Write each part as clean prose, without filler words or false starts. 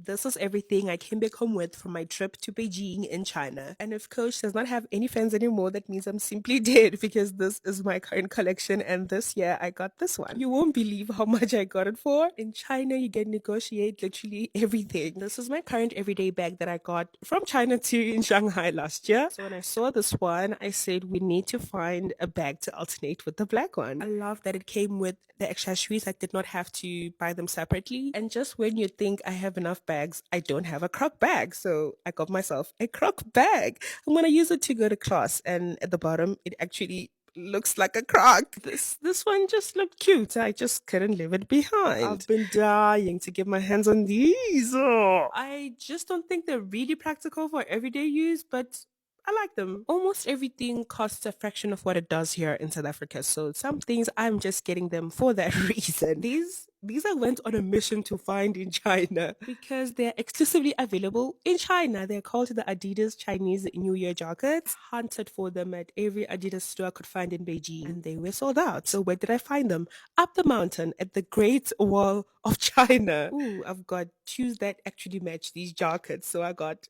This is everything I came back home with from my trip to Beijing in China. And if Coach does not have any fans anymore, that means I'm simply dead because this is my current collection. And this year I got this one. You won't believe how much I got it for. In China, you can negotiate literally everything. This is my current everyday bag that I got from China to in Shanghai last year. So when I saw this one, I said we need to find a bag to alternate with the black one. I love that it came with the accessories. I did not have to buy them separately. And just when you think I have enough bags, I don't have a croc bag. So I got myself a croc bag. I'm gonna use it to go to class. And at the bottom, it actually looks like a croc. This one just looked cute. I just couldn't leave it behind. I've been dying to get my hands on these. Oh, I just don't think they're really practical for everyday use, but I like them. Almost everything costs a fraction of what it does here in South Africa. So some things I'm just getting them for that reason. These I went on a mission to find in China because they're exclusively available in China. They're called the Adidas Chinese New Year jackets. Hunted for them at every Adidas store I could find in Beijing, and they were sold out. So where did I find them? Up the mountain at the Great Wall of China. Ooh, I've got shoes that actually match these jackets. So I got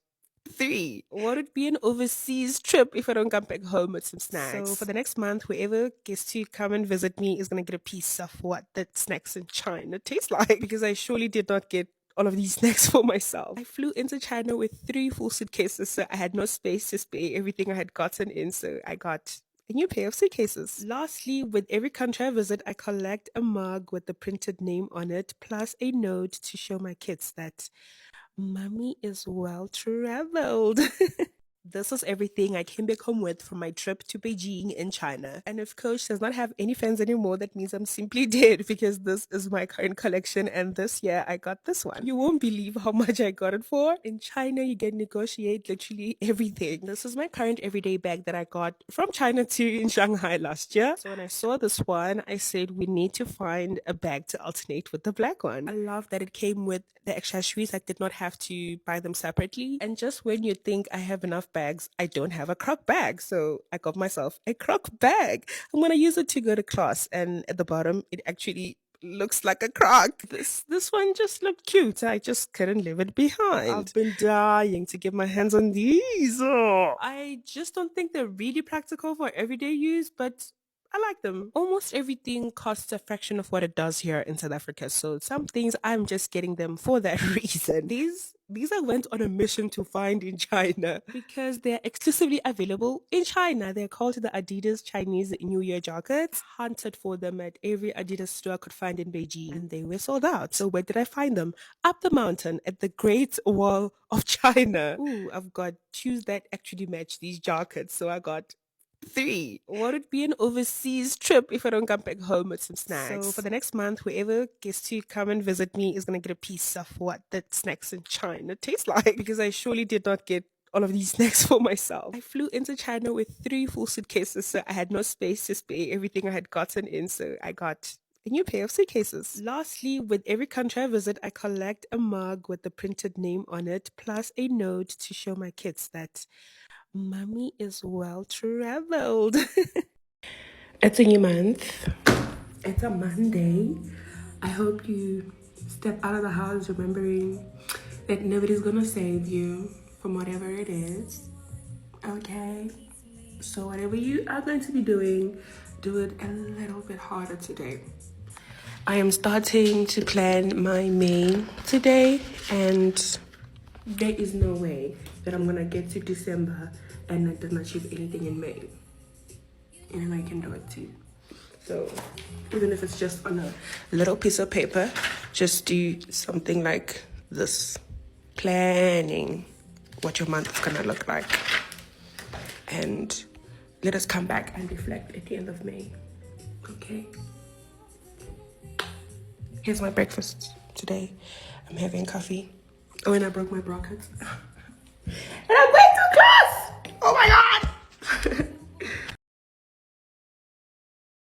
three. Would it be an overseas trip if I don't come back home with some snacks? So for the next month, whoever gets to come and visit me is gonna get a piece of what the snacks in China taste like. Because I surely did not get all of these snacks for myself. I flew into China with 3 full suitcases, so I had no space to spare everything I had gotten in. So I got a new pair of suitcases. Lastly, with every country I visit, I collect a mug with the printed name on it, plus a note to show my kids that Mommy is well traveled. This is everything I came back home with from my trip to Beijing in China. And if Coach does not have any fans anymore, that means I'm simply dead because this is my current collection. And this year I got this one. You won't believe how much I got it for. In China, you can negotiate literally everything. This is my current everyday bag that I got from China to in Shanghai last year. So when I saw this one, I said we need to find a bag to alternate with the black one. I love that it came with the accessories. I did not have to buy them separately. And just when you think I have enough bags, I don't have a croc bag. So I got myself a croc bag. I'm gonna use it to go to class. And at the bottom, it actually looks like a croc. This one just looked cute. I just couldn't leave it behind. I've been dying to get my hands on these. Oh, I just don't think they're really practical for everyday use, but I like them. Almost everything costs a fraction of what it does here in South Africa. So some things I'm just getting them for that reason. These I went on a mission to find in China because they're exclusively available in China. They're called the Adidas Chinese New Year jackets. Hunted for them at every Adidas store I could find in Beijing, and they were sold out. So where did I find them? Up the mountain at the Great Wall of China. Ooh, I've got shoes that actually match these jackets. So I got three. Would it be an overseas trip if I don't come back home with some snacks? So for the next month, whoever gets to come and visit me is gonna get a piece of what the snacks in China taste like. Because I surely did not get all of these snacks for myself. I flew into China with 3 full suitcases, so I had no space to spare everything I had gotten in. So I got a new pair of suitcases. Lastly, with every country I visit, I collect a mug with the printed name on it, plus a note to show my kids that Mommy is well traveled. It's a new month. It's a Monday. I hope you step out of the house remembering that nobody's gonna save you from whatever it is. Okay? So, whatever you are going to be doing, do it a little bit harder today. I am starting to plan my May today, and there is no way that I'm gonna get to December and I didn't achieve anything in May. And I can do it too. So even if it's just on a little piece of paper, just do something like this. Planning what your month is gonna look like. And let us come back and reflect at the end of May. Okay? Here's my breakfast today. I'm having coffee. Oh, and I broke my brackets. And I'm going to class! Oh my god!